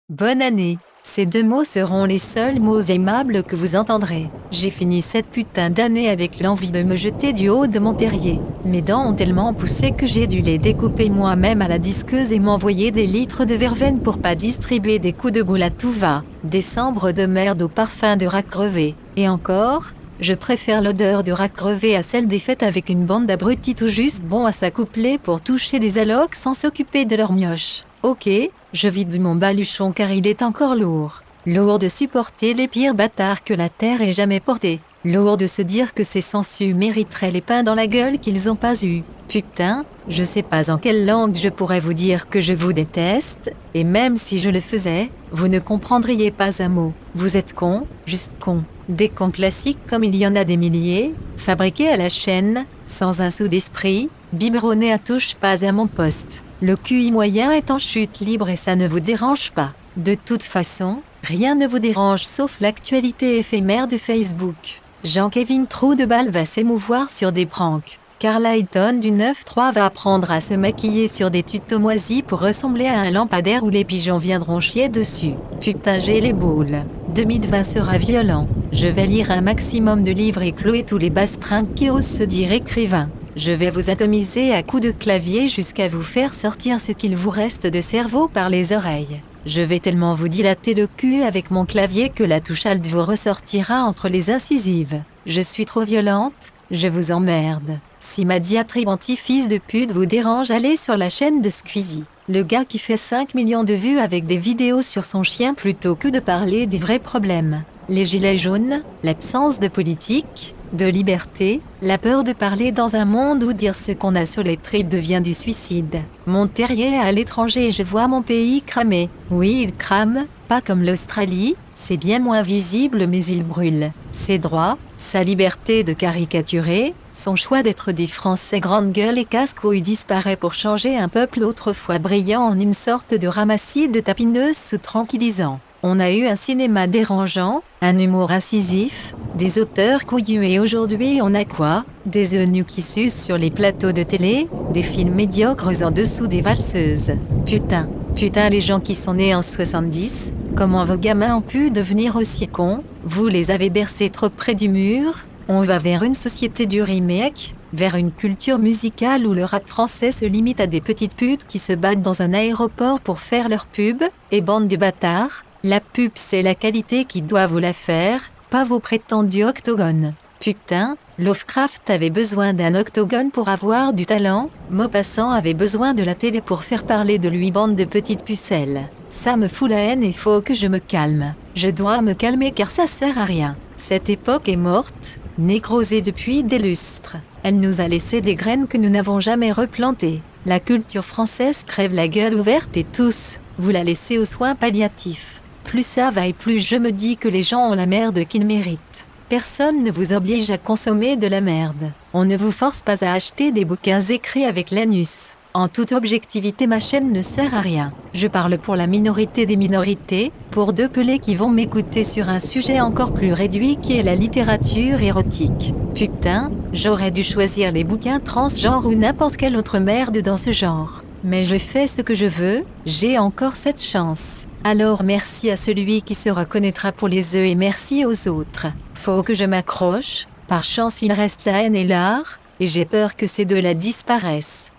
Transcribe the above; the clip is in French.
Bonne année. Ces 2 mots seront les seuls mots aimables que vous entendrez. J'ai fini cette putain d'année avec l'envie de me jeter du haut de mon terrier. Mes dents ont tellement poussé que j'ai dû les découper moi-même à la disqueuse et m'envoyer des litres de verveine pour pas distribuer des coups de boule à tout va. Décembre de merde au parfum de rat crevé. Et encore, je préfère l'odeur de rat crevé à celle des fêtes avec une bande d'abrutis tout juste bons à s'accoupler pour toucher des allocs sans s'occuper de leur mioche. Ok, je vide mon baluchon car il est encore lourd. Lourd de supporter les pires bâtards que la terre ait jamais portés. Lourd de se dire que ces sangsues mériteraient les pains dans la gueule qu'ils ont pas eu. Putain, je sais pas en quelle langue je pourrais vous dire que je vous déteste, et même si je le faisais, vous ne comprendriez pas un mot. Vous êtes cons, juste cons. Des cons classiques comme il y en a des milliers, fabriqués à la chaîne, sans un sou d'esprit, biberonnés à touche pas à mon poste. Le QI moyen est en chute libre et ça ne vous dérange pas. De toute façon, rien ne vous dérange sauf l'actualité éphémère de Facebook. Jean-Kévin Trou-de-Balle va s'émouvoir sur des pranks. Carla Hilton du 9-3 va apprendre à se maquiller sur des tutos moisis pour ressembler à un lampadaire où les pigeons viendront chier dessus. Putain, j'ai les boules. 2020 sera violent. Je vais lire un maximum de livres et clouer tous les bastringues qui osent se dire écrivains. Je vais vous atomiser à coups de clavier jusqu'à vous faire sortir ce qu'il vous reste de cerveau par les oreilles. Je vais tellement vous dilater le cul avec mon clavier que la touche Alt vous ressortira entre les incisives. Je suis trop violente, je vous emmerde. Si ma diatribe anti-fils de pute vous dérange, allez sur la chaîne de Squeezie. Le gars qui fait 5 millions de vues avec des vidéos sur son chien plutôt que de parler des vrais problèmes. Les gilets jaunes, l'absence de politique, de liberté, la peur de parler dans un monde où dire ce qu'on a sur les tripes devient du suicide. Mon terrier est à l'étranger et je vois mon pays cramer. Oui, il crame, pas comme l'Australie, c'est bien moins visible mais il brûle. Ses droits, sa liberté de caricaturer, son choix d'être des Français grande gueule et casse-couilles disparaît pour changer un peuple autrefois brillant en une sorte de ramassis de tapineuses sous tranquillisant. On a eu un cinéma dérangeant, un humour incisif, des auteurs couillus et aujourd'hui on a quoi? Des eunuques qui sucent sur les plateaux de télé, des films médiocres en dessous des valseuses. Putain les gens qui sont nés en 70, comment vos gamins ont pu devenir aussi cons? Vous les avez bercés trop près du mur? On va vers une société du remake, vers une culture musicale où le rap français se limite à des petites putes qui se battent dans un aéroport pour faire leur pub, et bande de bâtards. La pub c'est la qualité qui doit vous la faire, pas vos prétendus octogones. Putain, Lovecraft avait besoin d'un octogone pour avoir du talent, Maupassant avait besoin de la télé pour faire parler de lui, bande de petites pucelles. Ça me fout la haine et faut que je me calme. Je dois me calmer car ça sert à rien. Cette époque est morte, nécrosée depuis des lustres. Elle nous a laissé des graines que nous n'avons jamais replantées. La culture française crève la gueule ouverte et tous, vous la laissez aux soins palliatifs. Plus ça va et plus je me dis que les gens ont la merde qu'ils méritent. Personne ne vous oblige à consommer de la merde. On ne vous force pas à acheter des bouquins écrits avec l'anus. En toute objectivité, ma chaîne ne sert à rien. Je parle pour la minorité des minorités, pour 2 pelés qui vont m'écouter sur un sujet encore plus réduit qui est la littérature érotique. Putain, j'aurais dû choisir les bouquins transgenres ou n'importe quelle autre merde dans ce genre. Mais je fais ce que je veux, j'ai encore cette chance. Alors merci à celui qui se reconnaîtra pour les œufs et merci aux autres. Faut que je m'accroche, par chance il reste la haine et l'art, et j'ai peur que ces deux-là disparaissent.